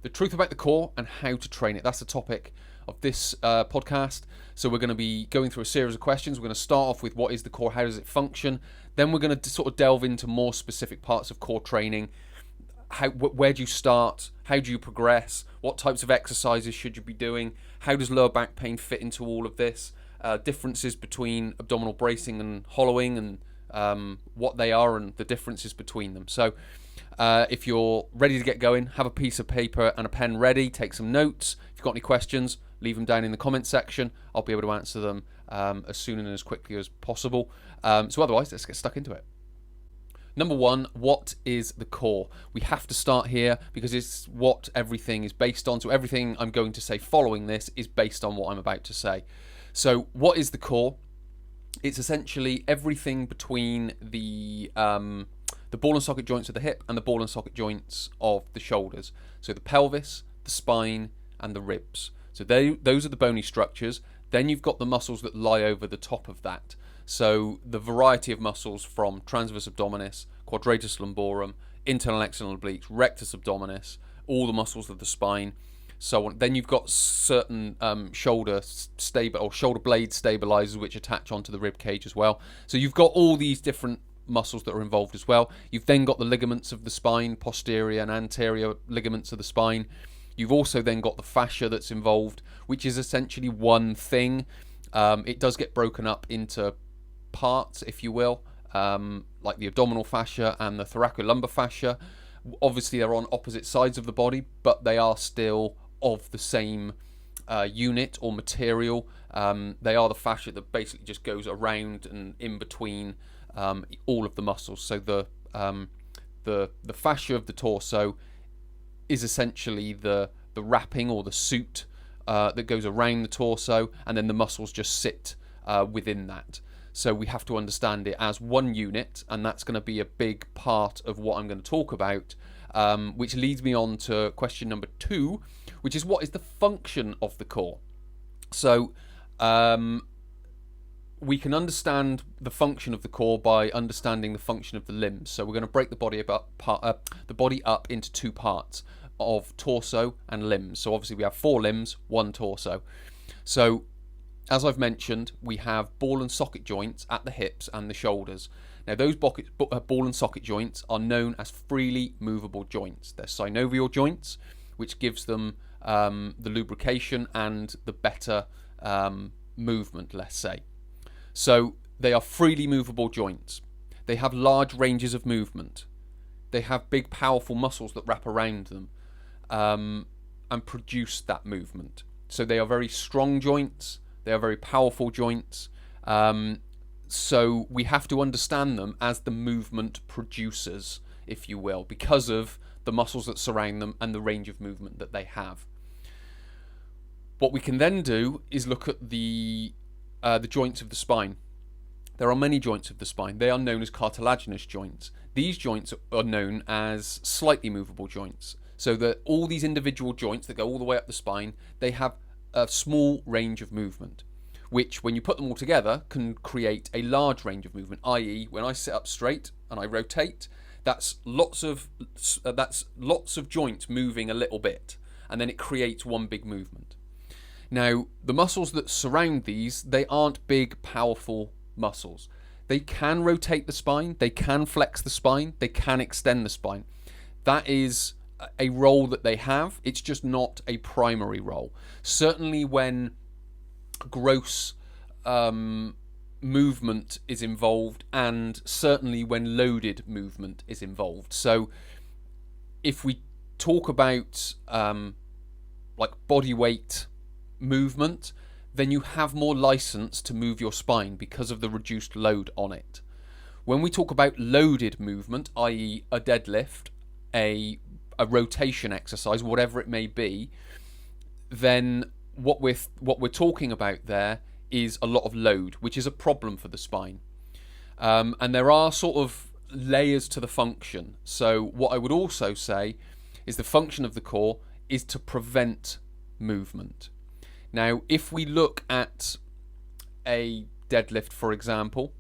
the truth about the core and how to train it. That's the topic of this podcast. So we're going to be going through a series of questions. We're going to start off with what is the core, how does it function? Then we're going to sort of delve into more specific parts of core training. Where do you start? How do you progress? What types of exercises should you be doing? How does lower back pain fit into all of this? Differences between abdominal bracing and hollowing, and what they are and the differences between them. So if you're ready to get going, have a piece of paper and a pen ready, take some notes. If you've got any questions, leave them down in the comment section. I'll be able to answer them as soon and as quickly as possible. So otherwise, let's get stuck into it. Number one, what is the core? We have to start here because it's what everything is based on. So everything I'm going to say following this is based on what I'm about to say. So what is the core? It's essentially everything between the ball and socket joints of the hip and the ball and socket joints of the shoulders. So the pelvis, the spine, and the ribs. So those are the bony structures. Then you've got the muscles that lie over the top of that. So the variety of muscles from transverse abdominis, quadratus lumborum, internal external obliques, rectus abdominis, all the muscles of the spine, so on. Then you've got certain shoulder blade stabilizers which attach onto the rib cage as well. So you've got all these different muscles that are involved as well. You've then got the ligaments of the spine, posterior and anterior ligaments of the spine. You've also then got the fascia that's involved, which is essentially one thing. It does get broken up into parts, if you will, like the abdominal fascia and the thoracolumbar fascia. Obviously, they're on opposite sides of the body, but they are still of the same unit or material. They are the fascia that basically just goes around and in between all of the muscles. So the fascia of the torso is essentially the wrapping or the suit that goes around the torso, and then the muscles just sit within that. So we have to understand it as one unit, and that's going to be a big part of what I'm going to talk about, which leads me on to question number 2, which is what is the function of the core? So we can understand the function of the core by understanding the function of the limbs. So we're going to break the body up into 2 parts of torso and limbs. So obviously we have 4 limbs, 1 torso. So as I've mentioned, we have ball and socket joints at the hips and the shoulders. Now those ball and socket joints are known as freely movable joints. They're synovial joints, which gives them the lubrication and the better movement, let's say. So they are freely movable joints. They have large ranges of movement. They have big, powerful muscles that wrap around them and produce that movement. So they are very strong joints. They are very powerful joints. So we have to understand them as the movement producers, if you will, because of the muscles that surround them and the range of movement that they have. What we can then do is look at the joints of the spine. There are many joints of the spine. They are known as cartilaginous joints. These joints are known as slightly movable joints. So that all these individual joints that go all the way up the spine, they have a small range of movement, which when you put them all together can create a large range of movement, i.e. when I sit up straight and I rotate, that's lots of joints moving a little bit, and then it creates one big movement. Now, the muscles that surround these, they aren't big, powerful muscles. They can rotate the spine, they can flex the spine, they can extend the spine. That is a role that they have. It's just not a primary role. Certainly when gross movement is involved, and certainly when loaded movement is involved. So if we talk about like body weight movement, then you have more license to move your spine because of the reduced load on it. When we talk about loaded movement, i.e. a deadlift, a rotation exercise, whatever it may be, then what we're talking about there is a lot of load, which is a problem for the spine. And there are sort of layers to the function. So what I would also say is the function of the core is to prevent movement. Now, if we look at a deadlift, for example,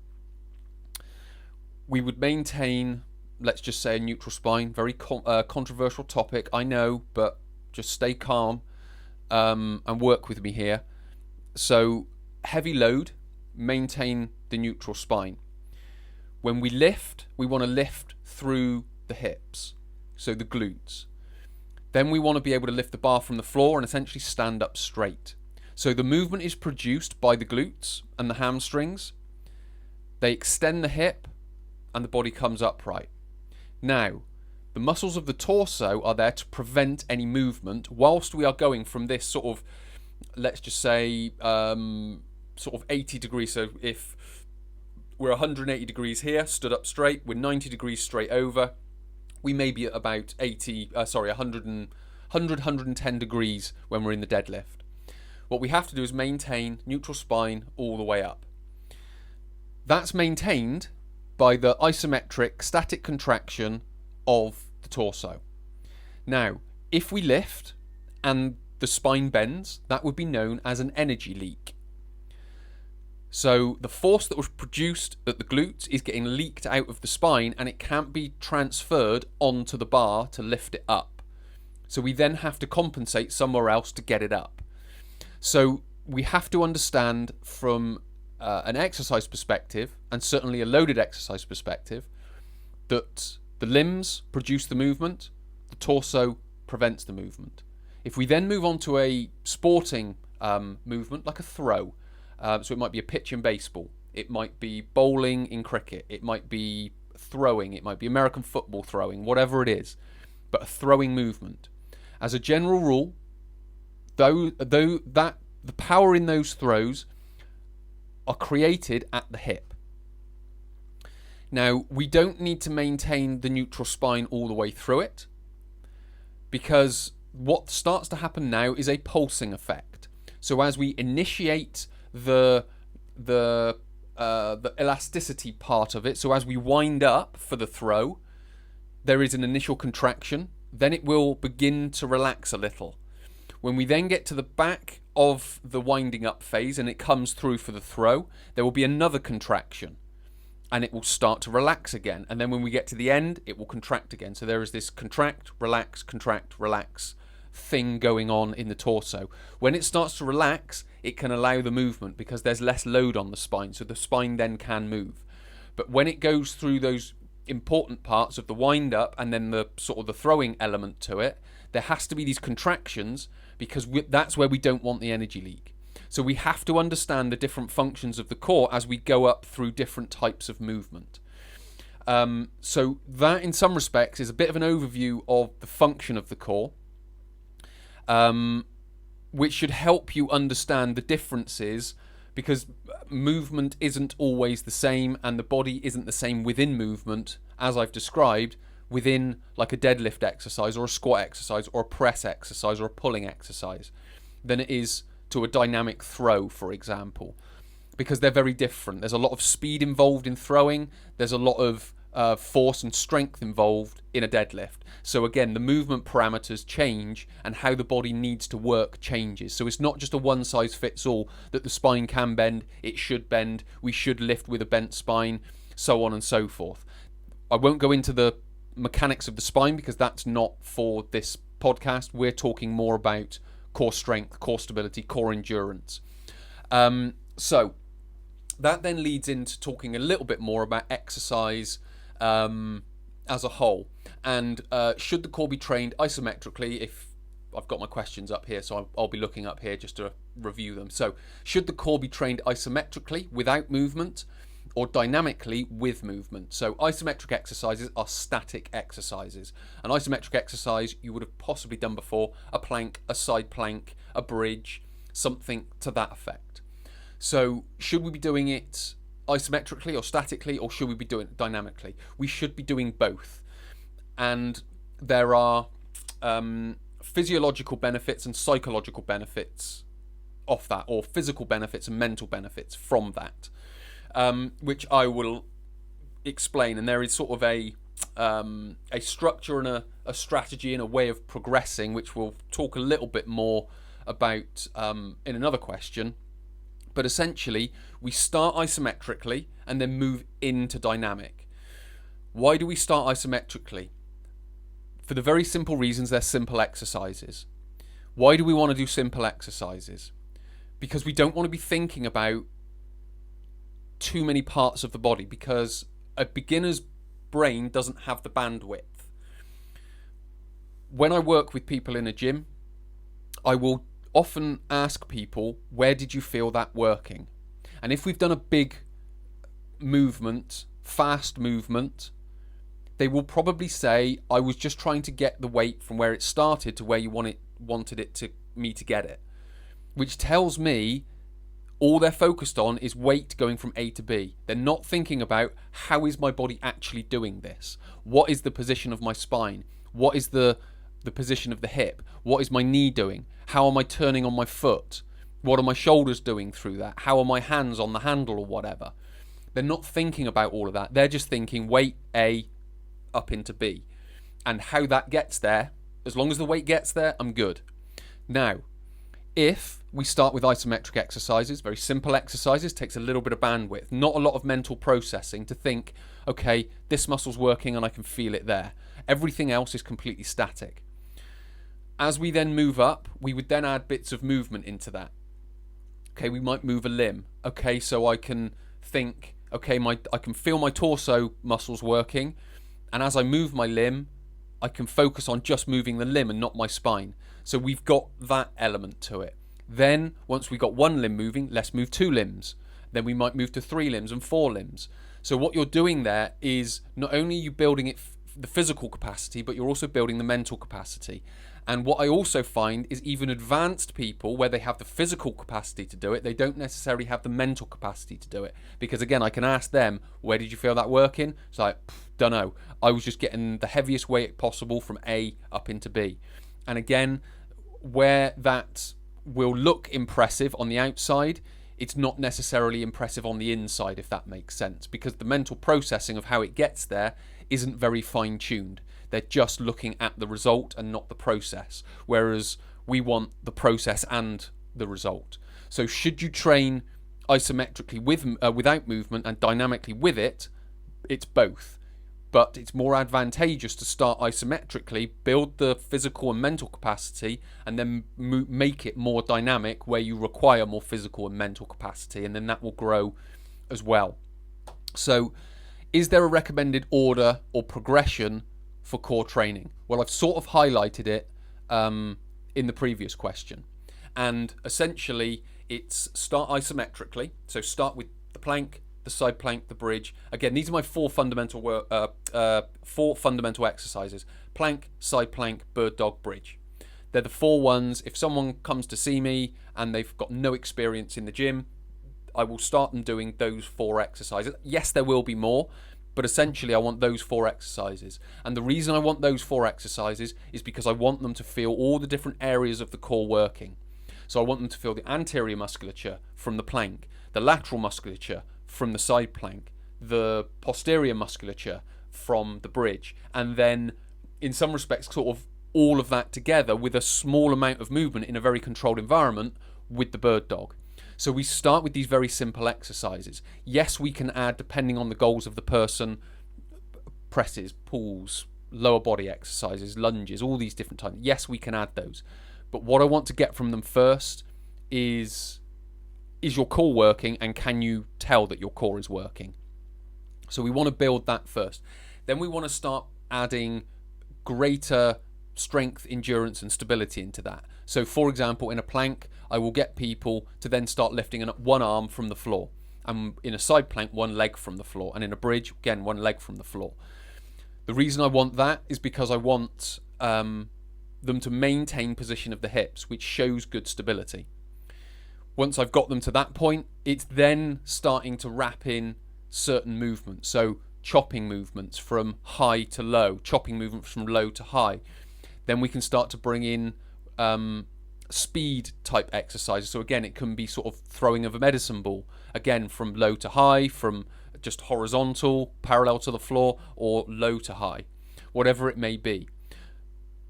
we would maintain, let's just say, a neutral spine. Very controversial topic, I know, but Just stay calm and work with me here. So heavy load, maintain the neutral spine. When we lift, we want to lift through the hips, so the glutes. Then we want to be able to lift the bar from the floor and essentially stand up straight. So the movement is produced by the glutes and the hamstrings. They extend the hip and the body comes upright. Now, the muscles of the torso are there to prevent any movement whilst we are going from this sort of, let's just say, sort of 80 degrees. So if we're 180 degrees here, stood up straight, we're 90 degrees straight over, we may be at about 110 degrees when we're in the deadlift. What we have to do is maintain neutral spine all the way up. That's maintained by the isometric static contraction of the torso. Now, if we lift and the spine bends, that would be known as an energy leak. So the force that was produced at the glutes is getting leaked out of the spine and it can't be transferred onto the bar to lift it up. So we then have to compensate somewhere else to get it up. So we have to understand from an exercise perspective, and certainly a loaded exercise perspective, that the limbs produce the movement, the torso prevents the movement. If we then move on to a sporting movement, like a throw, so it might be a pitch in baseball, it might be bowling in cricket, it might be throwing, it might be American football throwing, whatever it is, but a throwing movement. As a general rule, though that the power in those throws are created at the hip. Now, we don't need to maintain the neutral spine all the way through it, because what starts to happen now is a pulsing effect. So as we initiate the elasticity part of it, so as we wind up for the throw, there is an initial contraction, then it will begin to relax a little. When we then get to the back of the winding up phase and it comes through for the throw, there will be another contraction and it will start to relax again. And then when we get to the end, it will contract again. So there is this contract, relax thing going on in the torso. When it starts to relax, it can allow the movement because there's less load on the spine, so the spine then can move. But when it goes through those important parts of the wind up and then the sort of the throwing element to it, there has to be these contractions because that's where we don't want the energy leak. So we have to understand the different functions of the core as we go up through different types of movement. So that in some respects is a bit of an overview of the function of the core, which should help you understand the differences, because movement isn't always the same and the body isn't the same within movement, as I've described, within like a deadlift exercise or a squat exercise or a press exercise or a pulling exercise than it is to a dynamic throw, for example, because they're very different. There's a lot of speed involved in throwing. There's a lot of force and strength involved in a deadlift. So again, the movement parameters change and how the body needs to work changes. So it's not just a one size fits all that the spine can bend, it should bend, we should lift with a bent spine, so on and so forth. I won't go into the mechanics of the spine because that's not for this podcast. We're talking more about core strength, core stability, core endurance. So that then leads into talking a little bit more about exercise as a whole, and should the core be trained isometrically? If I've got my questions up here, so I'll be looking up here just to review them. So should the core be trained isometrically without movement or dynamically with movement? So isometric exercises are static exercises. An isometric exercise you would have possibly done before: a plank, a side plank, a bridge, something to that effect. So should we be doing it isometrically or statically, or should we be doing it dynamically? We should be doing both. And there are physiological benefits and psychological benefits of that, or physical benefits and mental benefits from that, which I will explain. And there is sort of a structure and a strategy and a way of progressing, which we'll talk a little bit more about in another question. But essentially, we start isometrically and then move into dynamic. Why do we start isometrically? For the very simple reasons they're simple exercises. Why do we want to do simple exercises? Because we don't want to be thinking about too many parts of the body, because a beginner's brain doesn't have the bandwidth. When I work with people in a gym, I will often ask people, where did you feel that working? And if we've done a big movement, fast movement, they will probably say, I was just trying to get the weight from where it started to where you wanted it to me to get it. Which tells me all they're focused on is weight going from A to B. They're not thinking about, how is my body actually doing this? What is the position of my spine? What is the position of the hip? What is my knee doing? How am I turning on my foot? What are my shoulders doing through that? How are my hands on the handle or whatever? They're not thinking about all of that. They're just thinking weight A up into B. And how that gets there, as long as the weight gets there, I'm good. Now, if we start with isometric exercises, very simple exercises, takes a little bit of bandwidth, not a lot of mental processing to think, okay, this muscle's working and I can feel it there. Everything else is completely static. As we then move up, we would then add bits of movement into that. Okay, we might move a limb. Okay, so I can think, okay, I can feel my torso muscles working, and as I move my limb, I can focus on just moving the limb and not my spine. So we've got that element to it. Then, once we've got one limb moving, let's move 2 limbs. Then we might move to 3 limbs and 4 limbs. So what you're doing there is not only are you building it the physical capacity, but you're also building the mental capacity. And what I also find is even advanced people, where they have the physical capacity to do it, they don't necessarily have the mental capacity to do it. Because again, I can ask them, where did you feel that working? It's like, don't know. I was just getting the heaviest weight possible from A up into B. And again, where that will look impressive on the outside, it's not necessarily impressive on the inside, if that makes sense. Because the mental processing of how it gets there isn't very fine-tuned. They're just looking at the result and not the process, whereas we want the process and the result. So should you train isometrically without movement and dynamically with it, it's both. But it's more advantageous to start isometrically, build the physical and mental capacity, and then make it more dynamic where you require more physical and mental capacity, and then that will grow as well. So is there a recommended order or progression for core training? Well, I've sort of highlighted it in the previous question. And essentially, it's start isometrically. So start with the plank, the side plank, the bridge. Again, these are my 4 fundamental exercises. Plank, side plank, bird dog, bridge. They're the 4 ones. If someone comes to see me and they've got no experience in the gym, I will start them doing those 4 exercises. Yes, there will be more, but essentially I want those 4 exercises. And the reason I want those 4 exercises is because I want them to feel all the different areas of the core working. So I want them to feel the anterior musculature from the plank, the lateral musculature from the side plank, the posterior musculature from the bridge, and then in some respects sort of all of that together with a small amount of movement in a very controlled environment with the bird dog. So we start with these very simple exercises. Yes, we can add, depending on the goals of the person, presses, pulls, lower body exercises, lunges, all these different types. Yes, we can add those. But what I want to get from them first is your core working, and can you tell that your core is working? So we want to build that first. Then we want to start adding greater strength, endurance and stability into that. So for example, in a plank, I will get people to then start lifting one arm from the floor, and in a side plank, one leg from the floor, and in a bridge, again, one leg from the floor. The reason I want that is because I want them to maintain position of the hips, which shows good stability. Once I've got them to that point, it's then starting to wrap in certain movements. So chopping movements from high to low, chopping movements from low to high. Then we can start to bring in speed type exercises. So again, it can be sort of throwing of a medicine ball, again from low to high, from just horizontal, parallel to the floor, or low to high, whatever it may be.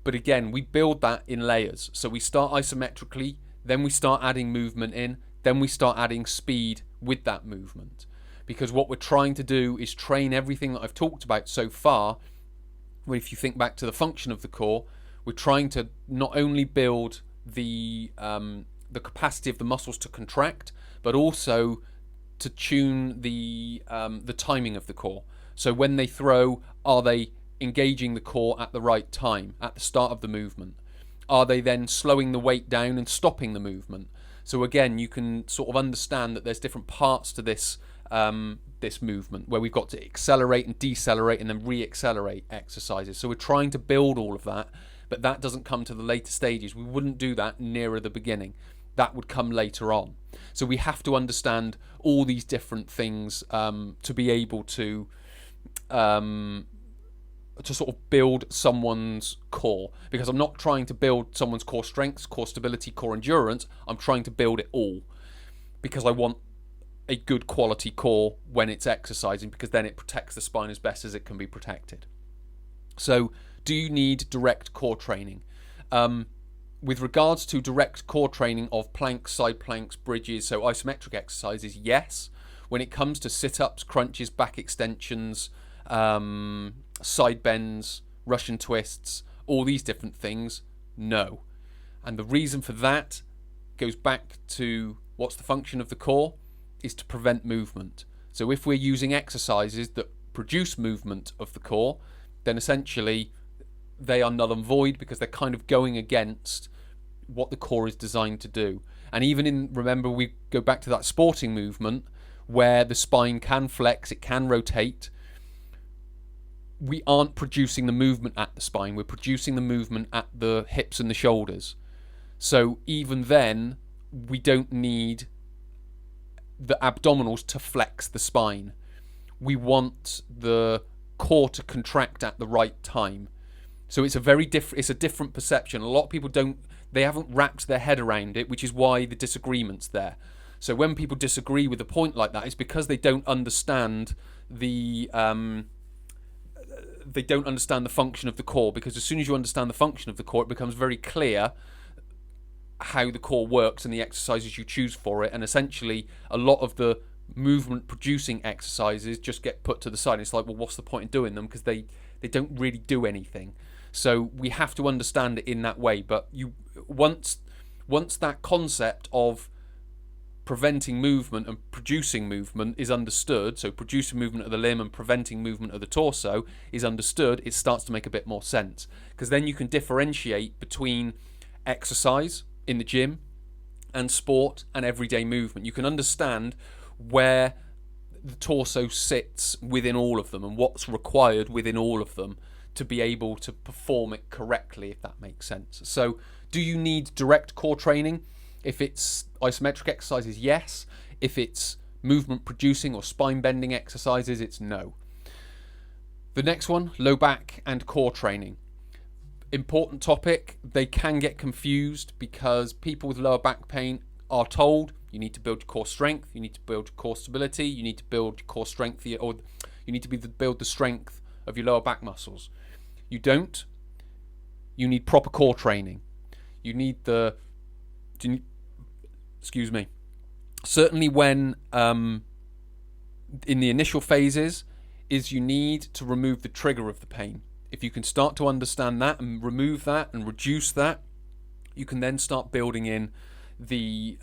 But again, we build that in layers. So we start isometrically, then we start adding movement in, then we start adding speed with that movement. Because what we're trying to do is train everything that I've talked about so far. Well, if you think back to the function of the core, we're trying to not only build the capacity of the muscles to contract, but also to tune the timing of the core. So when they throw, are they engaging the core at the right time, at the start of the movement? Are they then slowing the weight down and stopping the movement? So again, you can sort of understand that there's different parts to this this movement where we've got to accelerate and decelerate and then re-accelerate exercises. So we're trying to build all of that, but that doesn't come to the later stages. We wouldn't do that nearer the beginning. That would come later on. So we have to understand all these different things to be able to sort of build someone's core, because I'm not trying to build someone's core strengths, core stability, core endurance. I'm trying to build it all because I want a good quality core when it's exercising, because then it protects the spine as best as it can be protected. So do you need direct core training? With regards to direct core training of planks, side planks, bridges, so isometric exercises, yes. When it comes to sit-ups, crunches, back extensions, side bends, Russian twists, all these different things, no. And the reason for that goes back to what's the function of the core, is to prevent movement. So if we're using exercises that produce movement of the core, then essentially they are null and void, because they're kind of going against what the core is designed to do. And even in, remember, we go back to that sporting movement where the spine can flex, it can rotate. We aren't producing the movement at the spine, we're producing the movement at the hips and the shoulders. So even then, we don't need the abdominals to flex the spine. We want the core to contract at the right time. So it's a different perception. A lot of people they haven't wrapped their head around it, which is why the disagreement's there. So when people disagree with a point like that, it's because they don't understand the function of the core. Because as soon as you understand the function of the core, it becomes very clear how the core works and the exercises you choose for it. And essentially, a lot of the movement producing exercises just get put to the side. It's like, well, what's the point in doing them? Because they don't really do anything. So we have to understand it in that way. But once that concept of preventing movement and producing movement is understood, so producing movement of the limb and preventing movement of the torso is understood, it starts to make a bit more sense. Because then you can differentiate between exercise in the gym and sport and everyday movement. You can understand where the torso sits within all of them and what's required within all of them to be able to perform it correctly, if that makes sense. So do you need direct core training? If it's isometric exercises, yes. If it's movement producing or spine bending exercises, it's no. The next one, low back and core training. Important topic. They can get confused because people with lower back pain are told you need to build your core strength, you need to build your core stability, you need to build your core strength, or you need to build the strength of your lower back muscles. You don't. You need proper core training. You need excuse me. Certainly when in the initial phases, you need to remove the trigger of the pain. If you can start to understand that and remove that and reduce that, you can then start building in the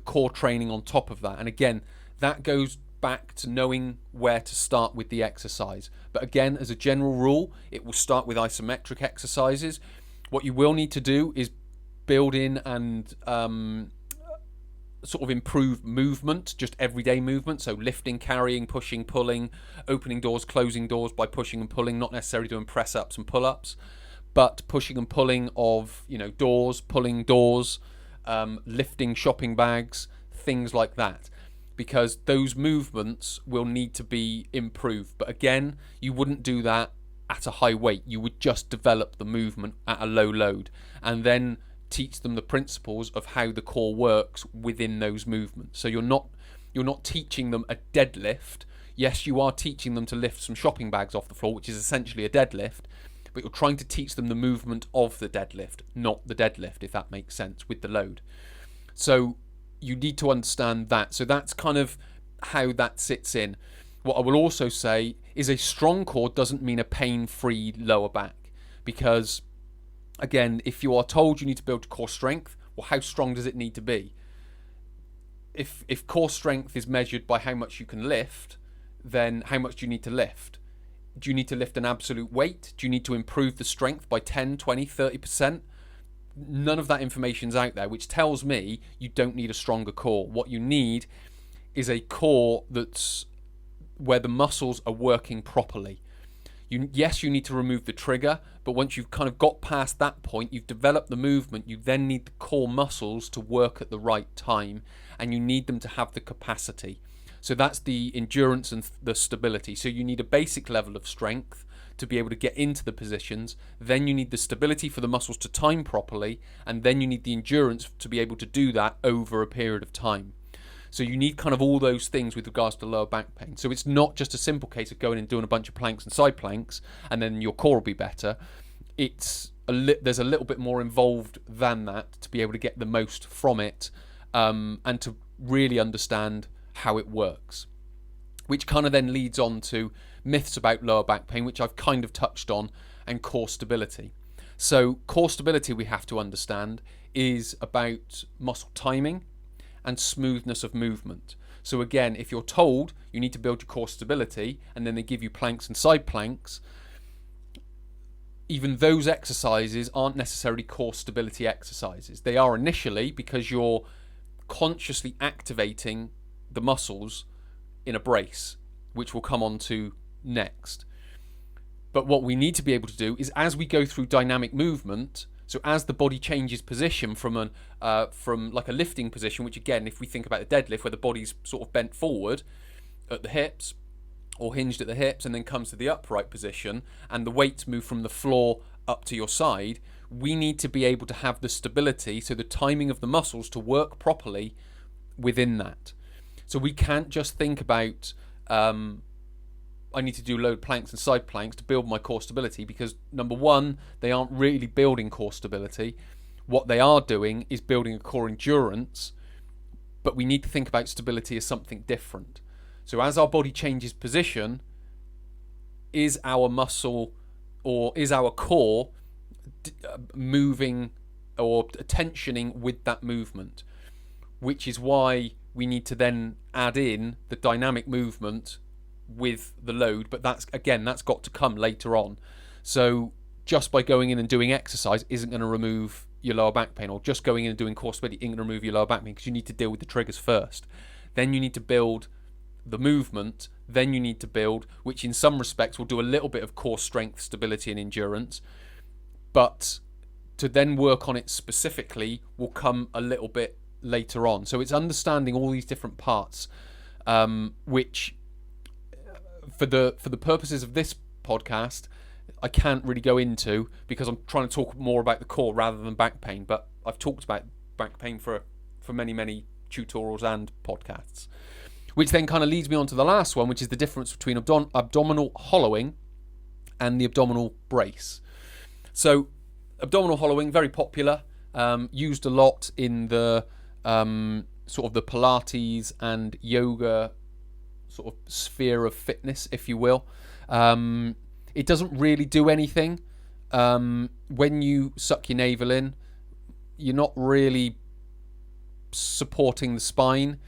core training on top of that. And again, that goes back to knowing where to start with the exercise. But again, as a general rule, it will start with isometric exercises. What you will need to do is build in and sort of improve movement, just everyday movement. So lifting, carrying, pushing, pulling, opening doors, closing doors by pushing and pulling, not necessarily doing press ups and pull ups, but pushing and pulling of, doors, pulling doors, lifting shopping bags, things like that, because those movements will need to be improved. But again, you wouldn't do that at a high weight. You would just develop the movement at a low load and then teach them the principles of how the core works within those movements. So you're not teaching them a deadlift. Yes, you are teaching them to lift some shopping bags off the floor, which is essentially a deadlift, but you're trying to teach them the movement of the deadlift, not the deadlift, if that makes sense, with the load. So you need to understand that. So that's kind of how that sits in. What I will also say is a strong core doesn't mean a pain-free lower back, because again, if you are told you need to build core strength, well, how strong does it need to be? If core strength is measured by how much you can lift, then how much do you need to lift? Do you need to lift an absolute weight? Do you need to improve the strength by 10, 20, 30%? None of that information's out there, which tells me you don't need a stronger core. What you need is a core that's where the muscles are working properly. Yes, you need to remove the trigger, but once you've kind of got past that point, you've developed the movement, you then need the core muscles to work at the right time, and you need them to have the capacity. So that's the endurance and the stability. So you need a basic level of strength to be able to get into the positions, then you need the stability for the muscles to time properly, and then you need the endurance to be able to do that over a period of time. So you need kind of all those things with regards to lower back pain. So it's not just a simple case of going and doing a bunch of planks and side planks and then your core will be better. There's a little bit more involved than that to be able to get the most from it, and to really understand how it works. Which kind of then leads on to myths about lower back pain, which I've kind of touched on, and core stability. So core stability, we have to understand, is about muscle timing and smoothness of movement. So again, if you're told you need to build your core stability and then they give you planks and side planks, even those exercises aren't necessarily core stability exercises. They are initially because you're consciously activating the muscles in a brace, which we'll come on to next. But what we need to be able to do is, as we go through dynamic movement, so as the body changes position from like a lifting position, which again, if we think about the deadlift where the body's sort of bent forward at the hips or hinged at the hips and then comes to the upright position and the weights move from the floor up to your side, we need to be able to have the stability, so the timing of the muscles to work properly within that. So we can't just think about I need to do load planks and side planks to build my core stability, because number one, they aren't really building core stability. What they are doing is building a core endurance, but we need to think about stability as something different. So as our body changes position, is our muscle or is our core moving or tensioning with that movement? Which is why we need to then add in the dynamic movement with the load, but that's got to come later on. So just by going in and doing exercise isn't going to remove your lower back pain, or just going in and doing core stability isn't going to remove your lower back pain, because you need to deal with the triggers first. Then you need to build the movement, then you need to build, which in some respects will do a little bit of core strength, stability and endurance, but to then work on it specifically will come a little bit later on. So it's understanding all these different parts, which for the purposes of this podcast I can't really go into, because I'm trying to talk more about the core rather than back pain, but I've talked about back pain for many tutorials and podcasts, which then kind of leads me on to the last one, which is the difference between abdominal hollowing and the abdominal brace. So abdominal hollowing, very popular, used a lot in the sort of the Pilates and yoga sort of sphere of fitness, if you will. It doesn't really do anything. When you suck your navel in, you're not really supporting the spine.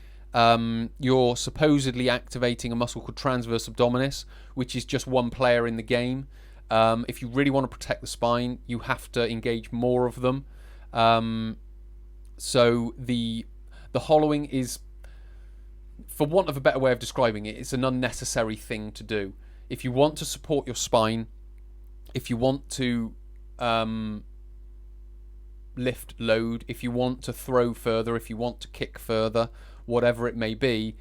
You're supposedly activating a muscle called transverse abdominis, which is just one player in the game. If you really want to protect the spine, you have to engage more of them. So the hollowing is, for want of a better way of describing it, it's an unnecessary thing to do. If you want to support your spine, if you want to lift load, if you want to throw further, if you want to kick further, whatever it may be,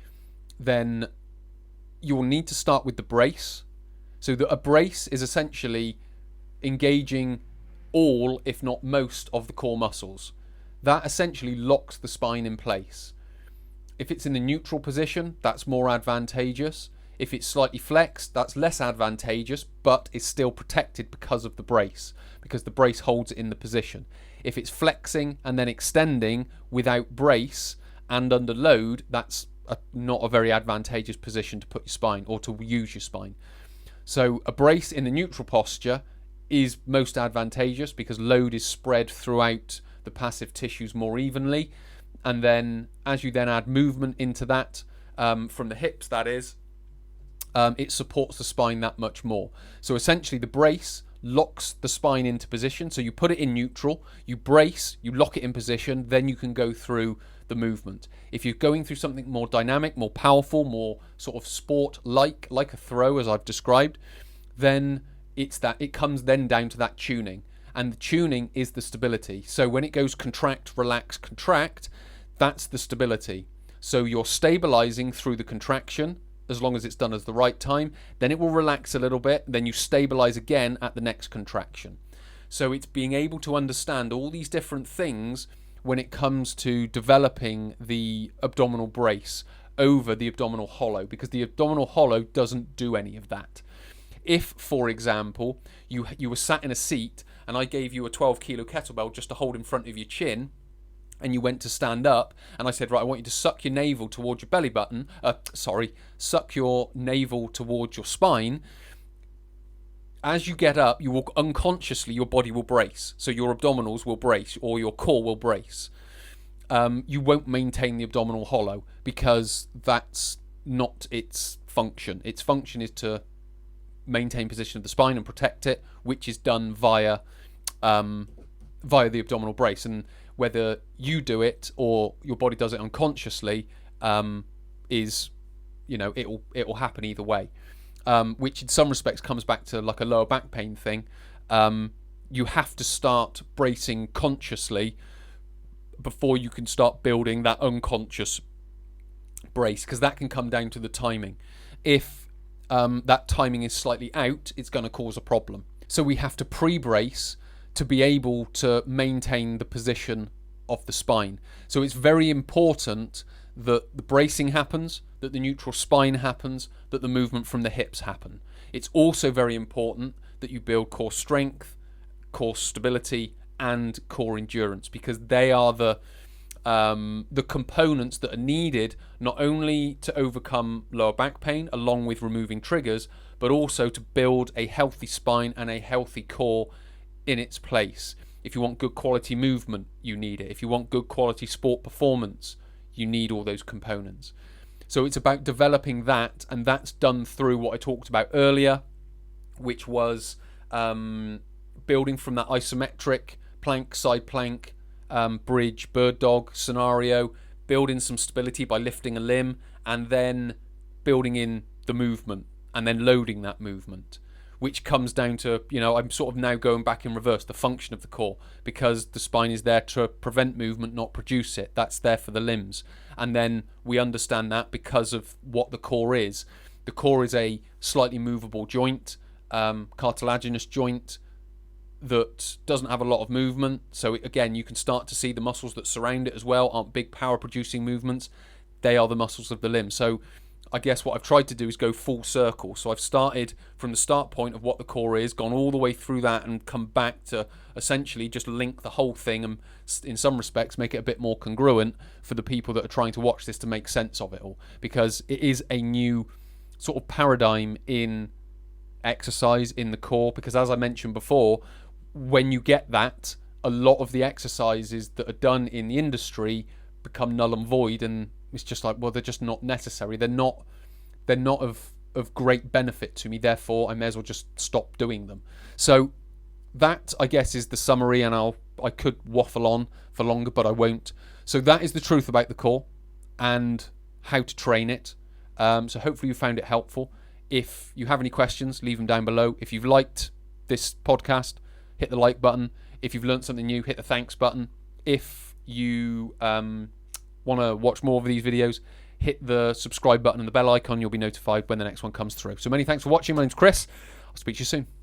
then you will need to start with the brace. So a brace is essentially engaging all, if not most, of the core muscles. That essentially locks the spine in place. If it's in the neutral position, that's more advantageous. If it's slightly flexed, that's less advantageous, but is still protected because of the brace, because the brace holds it in the position. If it's flexing and then extending without brace and under load, that's not a very advantageous position to put your spine, or to use your spine. So a brace in the neutral posture is most advantageous, because load is spread throughout the passive tissues more evenly. And then as you then add movement into that, from the hips, that is, it supports the spine that much more. So essentially the brace locks the spine into position. So you put it in neutral, you brace, you lock it in position, then you can go through the movement. If you're going through something more dynamic, more powerful, more sort of sport like a throw, as I've described, then it comes then down to that tuning. And the tuning is the stability. So when it goes contract, relax, contract, that's the stability. So you're stabilizing through the contraction, as long as it's done at the right time. Then it will relax a little bit. Then you stabilize again at the next contraction. So it's being able to understand all these different things when it comes to developing the abdominal brace over the abdominal hollow, because the abdominal hollow doesn't do any of that. If, for example, you were sat in a seat and I gave you a 12-kilo kettlebell just to hold in front of your chin, and you went to stand up, and I said, right, I want you to suck your navel towards your belly button. Suck your navel towards your spine. As you get up, you will unconsciously, your body will brace. So your abdominals will brace, or your core will brace. You won't maintain the abdominal hollow because that's not its function. Its function is to maintain position of the spine and protect it, which is done via the abdominal brace. And whether you do it or your body does it unconsciously, it will happen either way. Which in some respects comes back to like a lower back pain thing. You have to start bracing consciously before you can start building that unconscious brace, because that can come down to the timing. If that timing is slightly out, it's going to cause a problem. So we have to pre-brace to be able to maintain the position of the spine. So it's very important that the bracing happens, that the neutral spine happens, that the movement from the hips happen. It's also very important that you build core strength, core stability, and core endurance, because they are the components that are needed not only to overcome lower back pain along with removing triggers, but also to build a healthy spine and a healthy core in its place. If you want good quality movement, you need it. If you want good quality sport performance, you need all those components. So it's about developing that, and that's done through what I talked about earlier, which was building from that isometric plank, side plank, bridge, bird dog scenario, building some stability by lifting a limb, and then building in the movement, and then loading that movement, which comes down to, I'm sort of now going back in reverse, the function of the core, because the spine is there to prevent movement, not produce it. That's there for the limbs. And then we understand that because of what the core is. The core is a slightly movable joint, cartilaginous joint that doesn't have a lot of movement. So again, you can start to see the muscles that surround it as well aren't big power producing movements. They are the muscles of the limb. So I guess what I've tried to do is go full circle. So I've started from the start point of what the core is, gone all the way through that, and come back to essentially just link the whole thing and in some respects make it a bit more congruent for the people that are trying to watch this to make sense of it all, because it is a new sort of paradigm in exercise in the core. Because as I mentioned before, when you get that, a lot of the exercises that are done in the industry become null and void, and it's just like, well, they're just not necessary. They're not of great benefit to me. Therefore, I may as well just stop doing them. So that, I guess, is the summary, and I could waffle on for longer, but I won't. So that is the truth about the core and how to train it. So hopefully you found it helpful. If you have any questions, leave them down below. If you've liked this podcast, hit the like button. If you've learned something new, hit the thanks button. If you want to watch more of these videos, hit the subscribe button and the bell icon. You'll be notified when the next one comes through. So many thanks for watching. My name's Chris. I'll speak to you soon.